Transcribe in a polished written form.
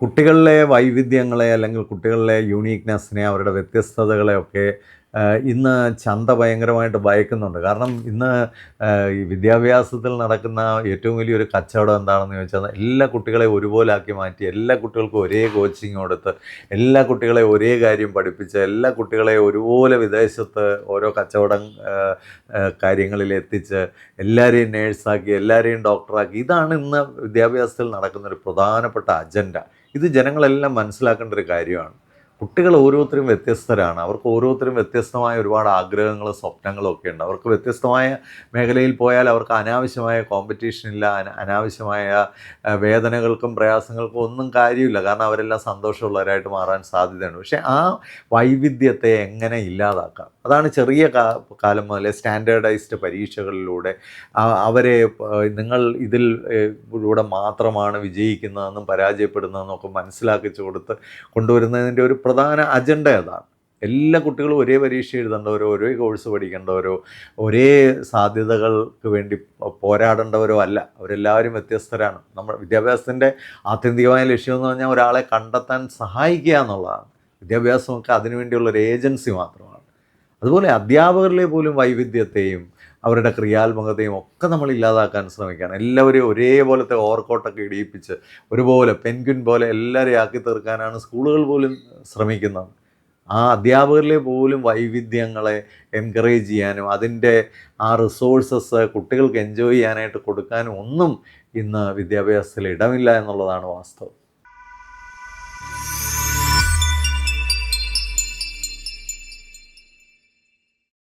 കുട്ടികളിലെ വൈവിധ്യങ്ങളെ അല്ലെങ്കിൽ കുട്ടികളിലെ യൂണീക്നെസ്സിനെ അവരുടെ വ്യത്യസ്തതകളെയൊക്കെ ഇന്ന് ചന്ത ഭയങ്കരമായിട്ട് ഭയക്കുന്നുണ്ട്. കാരണം ഇന്ന് ഈ വിദ്യാഭ്യാസത്തിൽ നടക്കുന്ന ഏറ്റവും വലിയൊരു കച്ചവടം എന്താണെന്ന് ചോദിച്ചാൽ എല്ലാ കുട്ടികളെയും ഒരുപോലാക്കി മാറ്റി എല്ലാ കുട്ടികൾക്കും ഒരേ കോച്ചിങ് കൊടുത്ത് എല്ലാ കുട്ടികളെയും ഒരേ കാര്യം പഠിപ്പിച്ച് എല്ലാ കുട്ടികളെയും ഒരുപോലെ വിദേശത്ത് ഓരോ കച്ചവടം കാര്യങ്ങളിൽ എത്തിച്ച് എല്ലാവരെയും നേഴ്സാക്കി എല്ലാവരെയും ഡോക്ടറാക്കി. ഇതാണ് ഇന്ന് വിദ്യാഭ്യാസത്തിൽ നടക്കുന്നൊരു പ്രധാനപ്പെട്ട അജണ്ട. ഇത് ജനങ്ങളെല്ലാം മനസ്സിലാക്കേണ്ട ഒരു കാര്യമാണ്. കുട്ടികൾ ഓരോരുത്തരും വ്യത്യസ്തരാണ്. അവർക്ക് ഓരോരുത്തരും വ്യത്യസ്തമായ ഒരുപാട് ആഗ്രഹങ്ങളും സ്വപ്നങ്ങളും ഒക്കെ ഉണ്ട്. അവർക്ക് വ്യത്യസ്തമായ മേഖലയിൽ പോയാൽ അവർക്ക് അനാവശ്യമായ കോമ്പറ്റീഷൻ ഇല്ല, അനാവശ്യമായ വേദനകൾക്കും പ്രയാസങ്ങൾക്കും ഒന്നും കാര്യമില്ല. കാരണം അവരെല്ലാം സന്തോഷമുള്ളവരായിട്ട് മാറാൻ സാധ്യതയുണ്ട്. പക്ഷേ ആ വൈവിധ്യത്തെ എങ്ങനെ ഇല്ലാതാക്കാം? അതാണ് ചെറിയ കാലം മുതലേ സ്റ്റാൻഡേർഡൈസ്ഡ് പരീക്ഷകളിലൂടെ അവരെ നിങ്ങൾ ഇതിൽ ലൂടെ മാത്രമാണ് വിജയിക്കുന്നതെന്നും പരാജയപ്പെടുന്നതെന്നും ഒക്കെ മനസ്സിലാക്കിച്ചു കൊടുത്ത് കൊണ്ടുവരുന്നതിൻ്റെ ഒരു പ്രധാന അജണ്ട അതാണ്. എല്ലാ കുട്ടികളും ഒരേ പരീക്ഷ എഴുതേണ്ടവരോ ഒരേ കോഴ്സ് പഠിക്കേണ്ടവരോ ഒരേ സാധ്യതകൾക്ക് വേണ്ടി പോരാടേണ്ടവരോ അല്ല. അവരെല്ലാവരും വ്യത്യസ്തരാണ്. നമ്മൾ വിദ്യാഭ്യാസത്തിൻ്റെ ആത്യന്തികമായ ലക്ഷ്യം എന്ന് പറഞ്ഞാൽ ഒരാളെ കണ്ടെത്താൻ സഹായിക്കുക എന്നുള്ളതാണ്. വിദ്യാഭ്യാസമൊക്കെ അതിനുവേണ്ടിയുള്ളൊരു ഏജൻസി മാത്രമാണ്. അതുപോലെ അധ്യാപകരിലെ പോലും വൈവിധ്യത്തെയും അവരുടെ ക്രിയാത്മകതയും ഒക്കെ നമ്മൾ ഇല്ലാതാക്കാൻ ശ്രമിക്കുകയാണ്. എല്ലാവരെയും ഒരേപോലത്തെ ഓവർകോട്ടൊക്കെ ഇടിയിപ്പിച്ച് ഒരുപോലെ പെൻഗ്വിൻ പോലെ എല്ലാവരെയും ആക്കി തീർക്കാനാണ് സ്കൂളുകൾ പോലും ശ്രമിക്കുന്നത്. ആ അധ്യാപകരിലെ പോലും വൈവിധ്യങ്ങളെ എൻകറേജ് ചെയ്യാനും അതിൻ്റെ ആ റിസോഴ്സസ് കുട്ടികൾക്ക് എൻജോയ് ചെയ്യാനായിട്ട് കൊടുക്കാനും ഒന്നും ഇന്ന് വിദ്യാഭ്യാസത്തിൽ ഇടമില്ല എന്നുള്ളതാണ് വാസ്തവം.